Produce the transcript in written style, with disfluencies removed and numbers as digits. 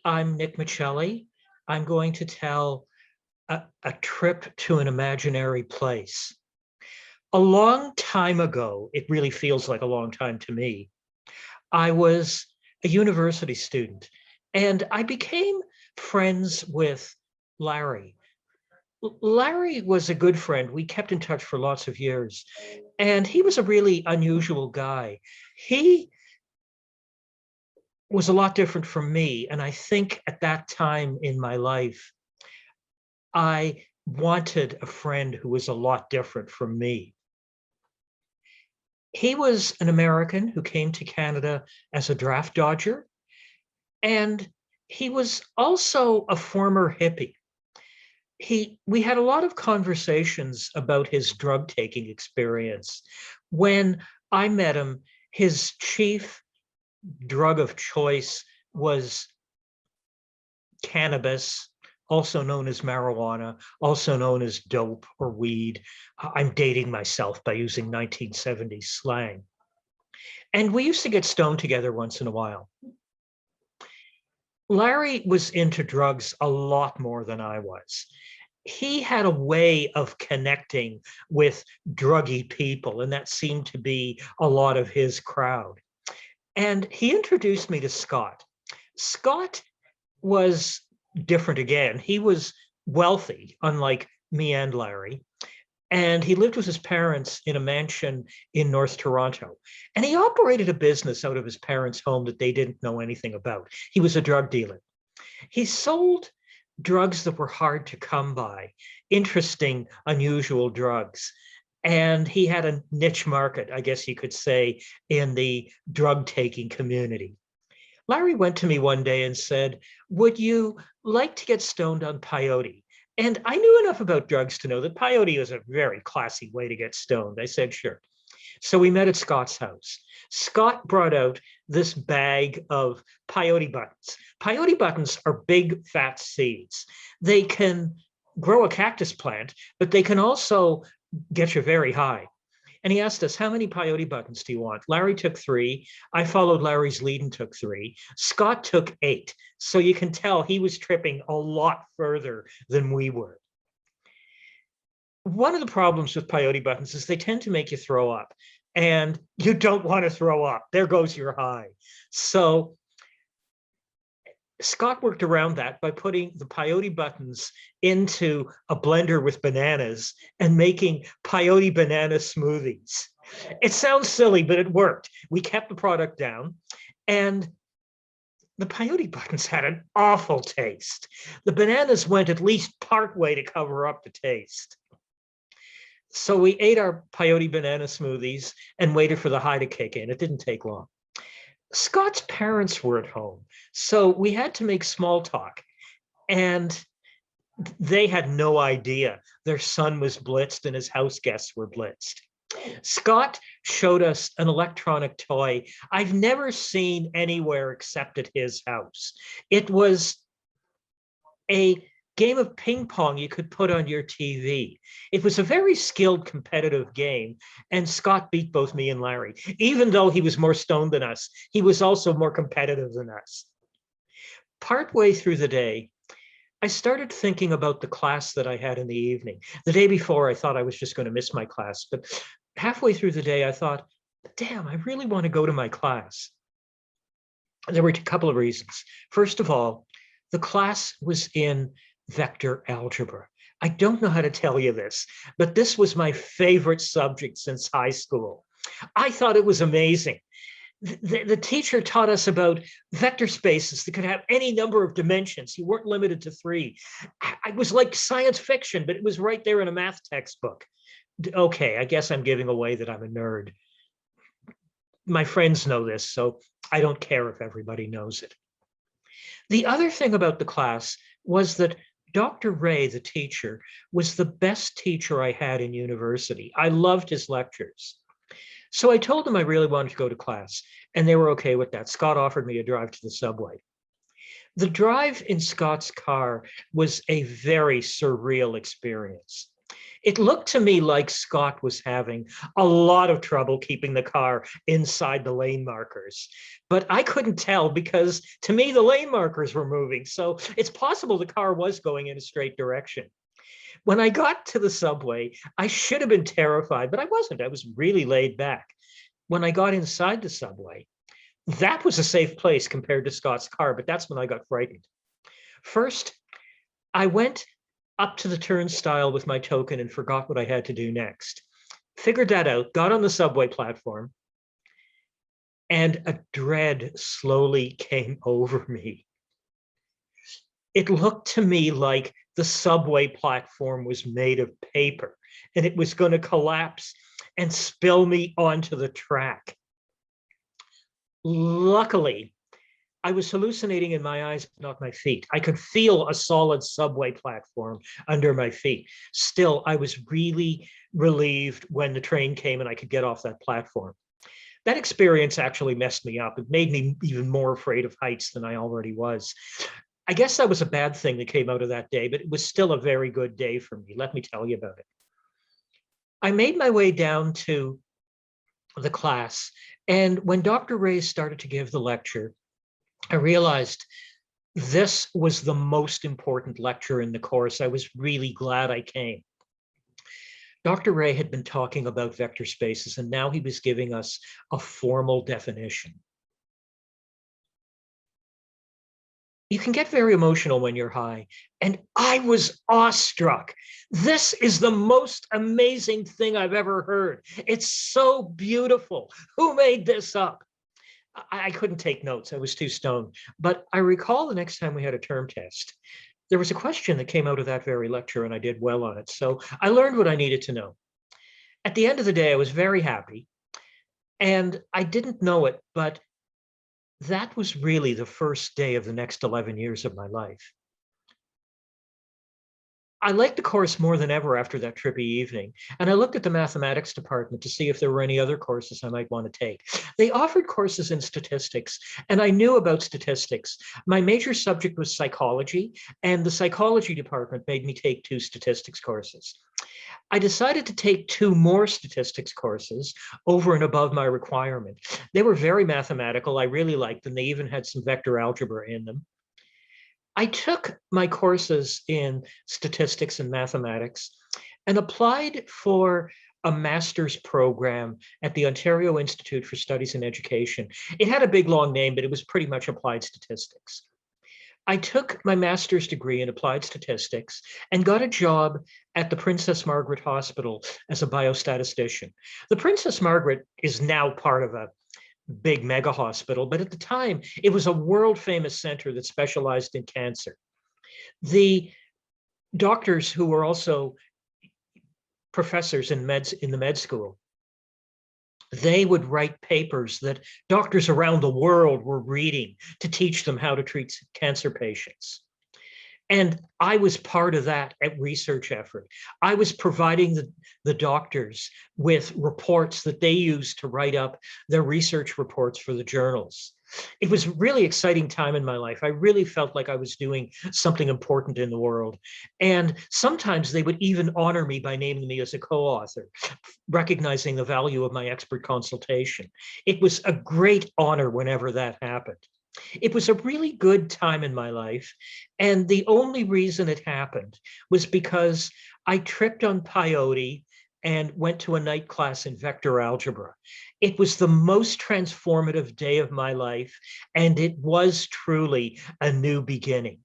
I'm Nick Michelli. I'm going to tell a trip to an imaginary place. A long time ago, it really feels like a long time to me, I was a university student and I became friends with Larry. Larry was a good friend. We kept in touch for lots of years, and he was a really unusual guy. He was a lot different from me, and I think at that time in my life, I wanted a friend who was a lot different from me. He was an American who came to Canada as a draft dodger, and he was also a former hippie. We had a lot of conversations about his drug taking experience. When I met him, his chief drug of choice was cannabis, also known as marijuana, also known as dope or weed. I'm dating myself by using 1970s slang. And we used to get stoned together once in a while. Larry was into drugs a lot more than I was. He had a way of connecting with druggy people, and that seemed to be a lot of his crowd. And he introduced me to Scott. Scott was different again. He was wealthy, unlike me and Larry. And he lived with his parents in a mansion in North Toronto. And he operated a business out of his parents' home that they didn't know anything about. He was a drug dealer. He sold drugs that were hard to come by, interesting, unusual drugs. And he had a niche market, I guess you could say, in the drug taking community. Larry went to me one day and said, "Would you like to get stoned on peyote?" And I knew enough about drugs to know that peyote was a very classy way to get stoned. I said, sure. So we met at Scott's house. Scott brought out this bag of peyote buttons. Peyote buttons are big, fat seeds. They can grow a cactus plant, but they can also get you very high. And he asked us, how many peyote buttons do you want? Larry took 3. I followed Larry's lead and took 3. Scott took 8. So you can tell he was tripping a lot further than we were. One of the problems with peyote buttons is they tend to make you throw up, and you don't want to throw up. There goes your high. So Scott worked around that by putting the peyote buttons into a blender with bananas and making peyote banana smoothies. It sounds silly, but it worked. We kept the product down, and the peyote buttons had an awful taste. The bananas went at least part way to cover up the taste. So we ate our peyote banana smoothies and waited for the high to kick in. It didn't take long. Scott's parents were at home, so we had to make small talk, and they had no idea their son was blitzed and his house guests were blitzed. Scott showed us an electronic toy I've never seen anywhere except at his house. It was a game of ping pong you could put on your TV. It was a very skilled competitive game, and Scott beat both me and Larry. Even though he was more stoned than us, he was also more competitive than us. Partway through the day, I started thinking about the class that I had in the evening. The day before, I thought I was just going to miss my class, but halfway through the day, I thought, damn, I really want to go to my class. There were a couple of reasons. First of all, the class was in vector algebra. I don't know how to tell you this, but this was my favorite subject since high school. I thought it was amazing. The teacher taught us about vector spaces that could have any number of dimensions. You weren't limited to 3. It was like science fiction, but it was right there in a math textbook. Okay, I guess I'm giving away that I'm a nerd. My friends know this, so I don't care if everybody knows it. The other thing about the class was that Dr. Ray, the teacher, was the best teacher I had in university. I loved his lectures. So I told them I really wanted to go to class, and they were okay with that. Scott offered me a drive to the subway. The drive in Scott's car was a very surreal experience. It looked to me like Scott was having a lot of trouble keeping the car inside the lane markers, but I couldn't tell because to me, the lane markers were moving. So it's possible the car was going in a straight direction. When I got to the subway, I should have been terrified, but I wasn't. I was really laid back. When I got inside the subway, that was a safe place compared to Scott's car, but that's when I got frightened. First, I went up to the turnstile with my token and forgot what I had to do next. Figured that out, got on the subway platform, and a dread slowly came over me. It looked to me like the subway platform was made of paper and it was going to collapse and spill me onto the track. Luckily, I was hallucinating in my eyes, but not my feet. I could feel a solid subway platform under my feet. Still, I was really relieved when the train came and I could get off that platform. That experience actually messed me up. It made me even more afraid of heights than I already was. I guess that was a bad thing that came out of that day, but it was still a very good day for me. Let me tell you about it. I made my way down to the class, and when Dr. Ray started to give the lecture, I realized this was the most important lecture in the course. I was really glad I came. Dr. Ray had been talking about vector spaces, and now he was giving us a formal definition. You can get very emotional when you're high, and I was awestruck. This is the most amazing thing I've ever heard. It's so beautiful. Who made this up? I couldn't take notes. I was too stoned. But I recall the next time we had a term test, there was a question that came out of that very lecture, and I did well on it. So I learned what I needed to know. At the end of the day, I was very happy. And I didn't know it, but that was really the first day of the next 11 years of my life. I liked the course more than ever after that trippy evening, and I looked at the mathematics department to see if there were any other courses I might want to take. They offered courses in statistics, and I knew about statistics. My major subject was psychology, and the psychology department made me take 2 statistics courses. I decided to take 2 more statistics courses over and above my requirement. They were very mathematical. I really liked them. They even had some vector algebra in them. I took my courses in statistics and mathematics and applied for a master's program at the Ontario Institute for Studies in Education. It had a big long name, but it was pretty much applied statistics. I took my master's degree in applied statistics and got a job at the Princess Margaret Hospital as a biostatistician. The Princess Margaret is now part of a big mega hospital, but at the time, it was a world famous center that specialized in cancer. The doctors who were also professors in the med school, they would write papers that doctors around the world were reading to teach them how to treat cancer patients. And I was part of that research effort. I was providing the doctors with reports that they used to write up their research reports for the journals. It was a really exciting time in my life. I really felt like I was doing something important in the world. And sometimes they would even honor me by naming me as a co-author, recognizing the value of my expert consultation. It was a great honor whenever that happened. It was a really good time in my life. And the only reason it happened was because I tripped on peyote and went to a night class in vector algebra. It was the most transformative day of my life, and it was truly a new beginning.